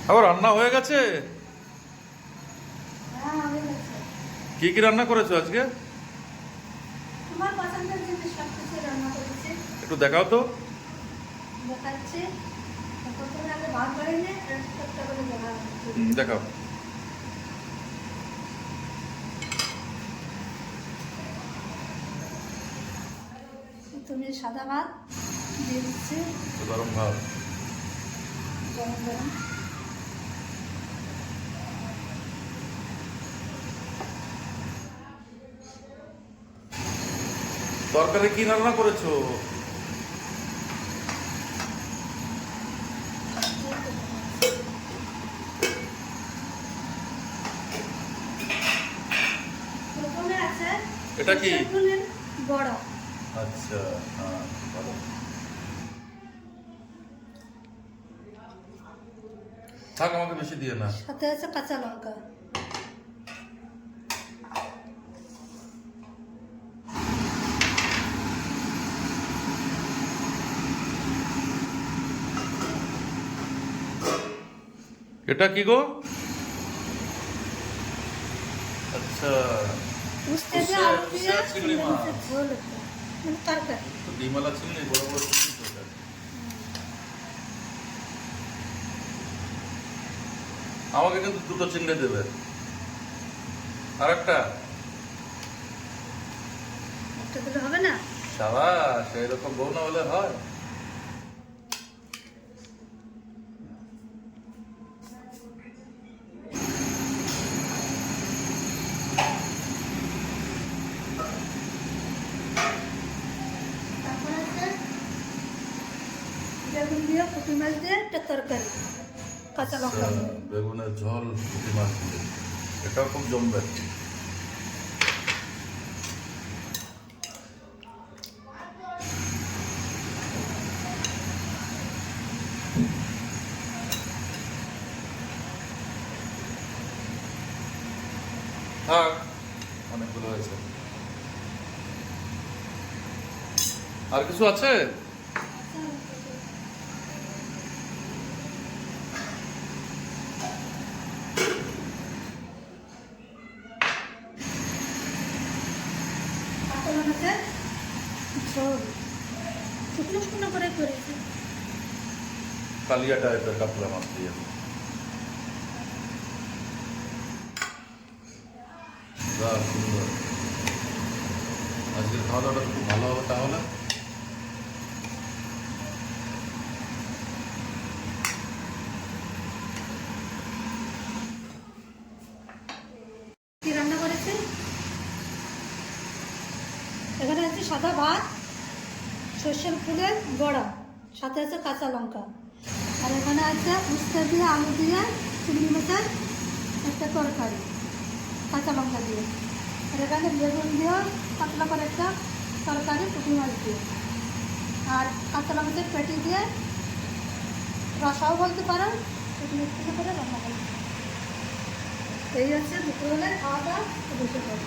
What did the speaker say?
আবার রান্না হয়ে গেছে? হ্যাঁ, হয়ে গেছে। কি কি রান্না করেছো আজকে? তোমার পছন্দের জিনিস সব কিছু রান্না করেছি। একটু দেখাও তো। দেখাচ্ছি। প্রথমে আগে ভাত বাড়ি নিয়ে একটা করে দেখাচ্ছি। দেখাও। তুমি সাদা ভাত দিয়ে দিচ্ছি। গরম ভাত। গরম গরম। তরকারি কি রান্না করেছো? প্রথমে আছে এটা কি? সরষের ফুলের বড়া। আচ্ছা, হ্যাঁ, ভালো। থাক, আমাকে বেশি দিয়ে না। সাথে আছে কাঁচা লঙ্কা। এটা কি গো? আচ্ছা, উস্তে দিয়ে উস্তে- আলু উস্তে দিয়ে আর চিংড়ি মাছ। ঝোল একটা, মানে তরকারি। তো ডিমালা চিংড়ি বড় বড় চিংড়ি তো এটা। আমাকে কিন্তু দুটো চিংড়ি দেবে। আর একটা একটা দিলে হবে না? সাবাস, এরকম বউ না হলে হয়? তারপর আছে বেগুন দিয়ে পুঁটি মাছ দিয়ে একটা তরকারি, কাঁচা লঙ্কা দিয়ে। বেগুনের ঝোল, পুঁটি মাছ দিয়ে, এটাও খুব জমবে। থাক, অনেকগুলো হয়েছে। আর কিছু আছে? কাতলা মাছের ঝোল শুকনো শুকনো করে করেছি। কালিয়া টাইপের কাতলা মাছ দিয়ে। বাহ, সুন্দর। আজকের খাওয়া দাওয়াটা খুব ভালো হবে তাহলে। কি রান্না করেছি? এখানে আছে সাদা ভাত, সর্ষের ফুলের বড়া, সাথে আছে কাঁচা লঙ্কা। আর এখানে আছে উস্তে দিয়ে আলু দিয়ে চিংড়ি মাছের একটা তরকারি, কাঁচা লঙ্কা দিয়ে। আর এখানে বেগুন দিয়ে পাতলা করে একটা তরকারি, পুঁটি মাছ দিয়ে। আর কাঁচা মাছের পেটি দিয়ে রসাও বলতে পারো, পেটি করে রান্না করি। এই হচ্ছে দুপুরবেলায় খাওয়া দাওয়া, বসে পড়ি।